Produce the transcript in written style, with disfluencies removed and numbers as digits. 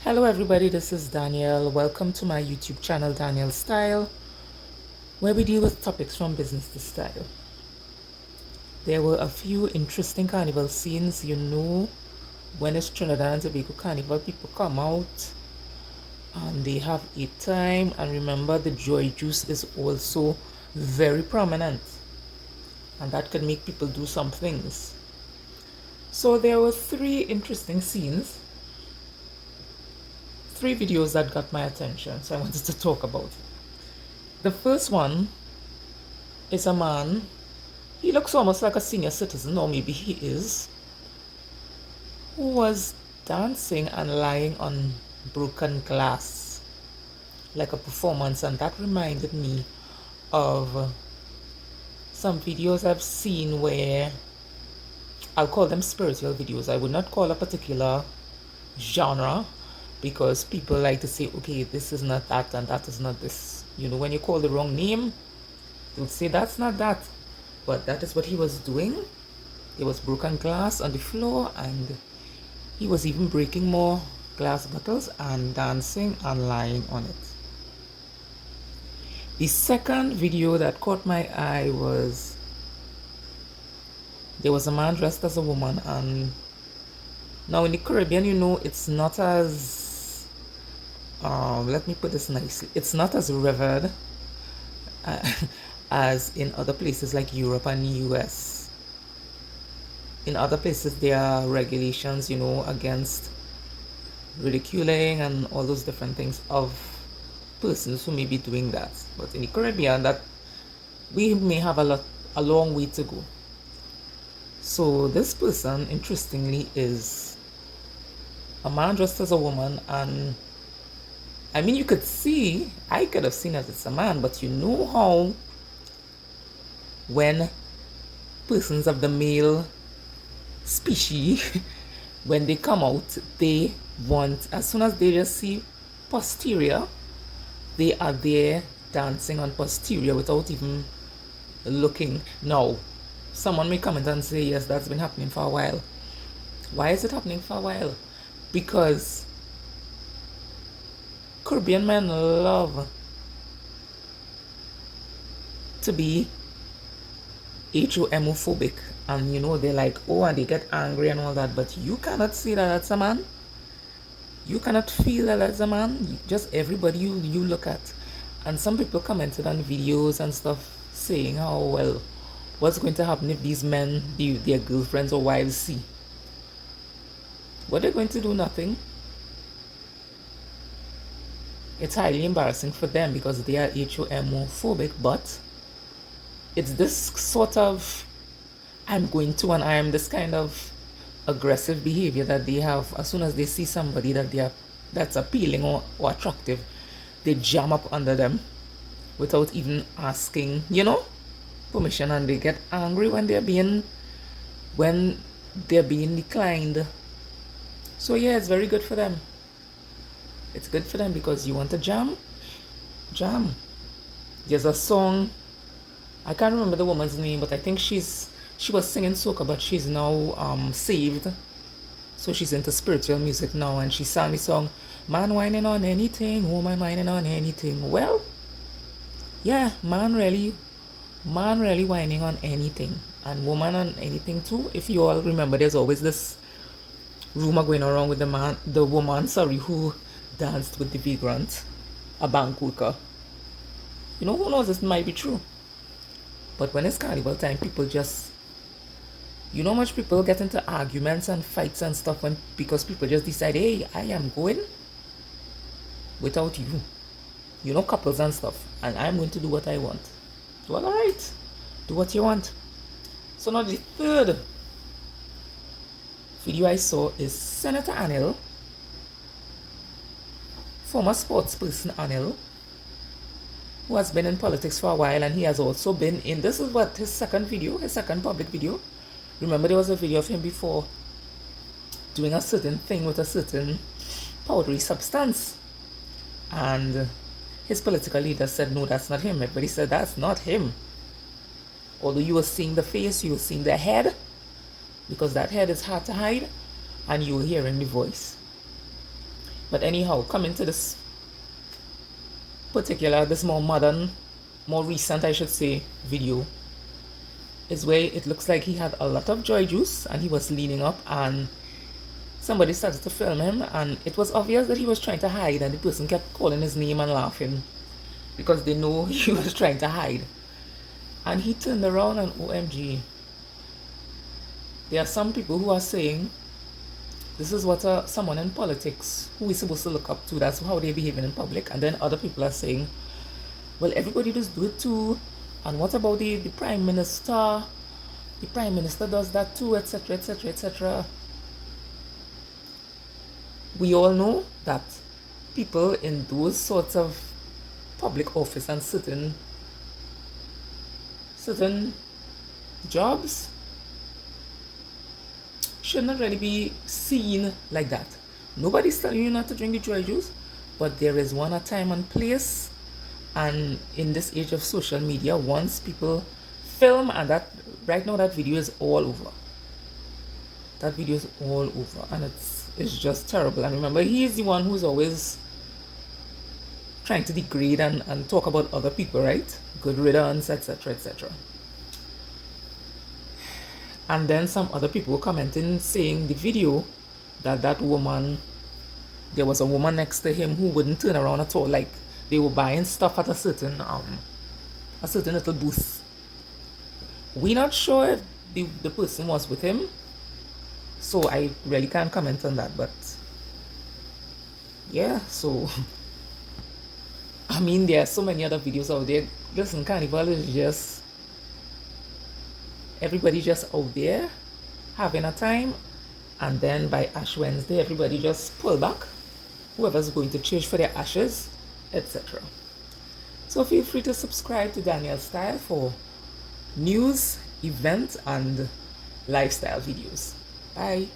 Hello everybody, this is Daniel. Welcome to my YouTube channel Daniel Style, where we deal with topics from business to style. There were a few interesting carnival scenes. When it's Trinidad and Tobago Carnival, people come out and they have a time, and remember the joy juice is also very prominent, and that could make people do some things. So there were three interesting scenes, three videos that got my attention, so I wanted to talk about it. The first one is a man. He looks almost like a senior citizen, or maybe he is, who was dancing and lying on broken glass like a performance, and that reminded me of some videos I've seen where I'll call them spiritual videos. I would not call a particular genre, because people like to say, okay, this is not that and that is not this. When you call the wrong name, they'll say that's not that. But that is what he was doing. There was broken glass on the floor, and he was even breaking more glass bottles and dancing and lying on it. The second video that caught my eye was, there was a man dressed as a woman, and now in the Caribbean, it's not as, let me put this nicely, it's not as revered as in other places like Europe and the US. In other places, there are regulations, against ridiculing and all those different things of persons who may be doing that. But in the Caribbean, that we may have a long way to go. So this person, interestingly, is a man dressed as a woman, and I mean, you could see, I could have seen that it's a man, but you know how when persons of the male species, when they come out, they want, as soon as they just see posterior, they are there dancing on posterior without even looking. Now, someone may comment and say, yes, that's been happening for a while. Why is it happening for a while? Because Caribbean men love to be homophobic, and they're like, oh, and they get angry and all that, but you cannot say that that's a man. You cannot feel that that's a man. Just everybody you look at. And some people commented on videos and stuff saying, oh, well, what's going to happen if these men, their girlfriends or wives see? What they're going to do? Nothing. It's highly embarrassing for them because they are homophobic, but it's this sort of, I'm going to, and I am this kind of aggressive behavior that they have. As soon as they see somebody that's appealing or attractive, they jam up under them without even asking, permission, and they get angry when they're being declined. So yeah, it's very good for them. It's good for them because you want to jam. There's a song, I can't remember the woman's name, but I think she was singing soca, but she's now saved, so she's into spiritual music now, and she sang the song, man whining on anything, woman whining on anything. Well, yeah, man really whining on anything, and woman on anything too. If you all remember, there's always this rumor going around with the woman who danced with the vagrant, a bank worker. Who knows, this might be true. But when it's carnival time, people just, how much people get into arguments and fights and stuff because people just decide, hey, I am going without you. Couples and stuff, and I'm going to do what I want. Well, alright, do what you want. So now the third video I saw is Senator Anil, former sportsperson Anil, who has been in politics for a while, and he has also been in, this is what, his second public video. Remember, there was a video of him before doing a certain thing with a certain powdery substance, and his political leader said, no, that's not him. Everybody said, that's not him. Although you were seeing the face, you were seeing the head, because that head is hard to hide, and you were hearing the voice. But anyhow, coming to this particular, this more modern, more recent I should say, video, is where it looks like he had a lot of joy juice and he was leaning up and somebody started to film him, and it was obvious that he was trying to hide, and the person kept calling his name and laughing because they know he was trying to hide. And he turned around and OMG, there are some people who are saying this is what someone in politics who is supposed to look up to, that's how they're behaving in public. And then other people are saying, well, everybody just do it too, and what about the prime minister? The prime minister does that too, etc, etc, etc. We all know that people in those sorts of public office and certain jobs should not really be seen like that. Nobody's telling you not to drink the joy juice, but there is a time and place. And in this age of social media, once people film, and that right now that video is all over. That video is all over, and it's just terrible. And remember, he is the one who's always trying to degrade and talk about other people, right? Good riddance, etc, etc. And then some other people were commenting saying the video that woman, there was a woman next to him who wouldn't turn around at all, like they were buying stuff at a certain little booth. We're not sure if the person was with him, so I really can't comment on that. But yeah, so I mean, there are so many other videos out there. Listen, Carnival is just, everybody just out there having a time, and then by Ash Wednesday everybody just pull back, whoever's going to church for their ashes, etc. So feel free to subscribe to Daniel Style for news, events, and lifestyle videos. Bye.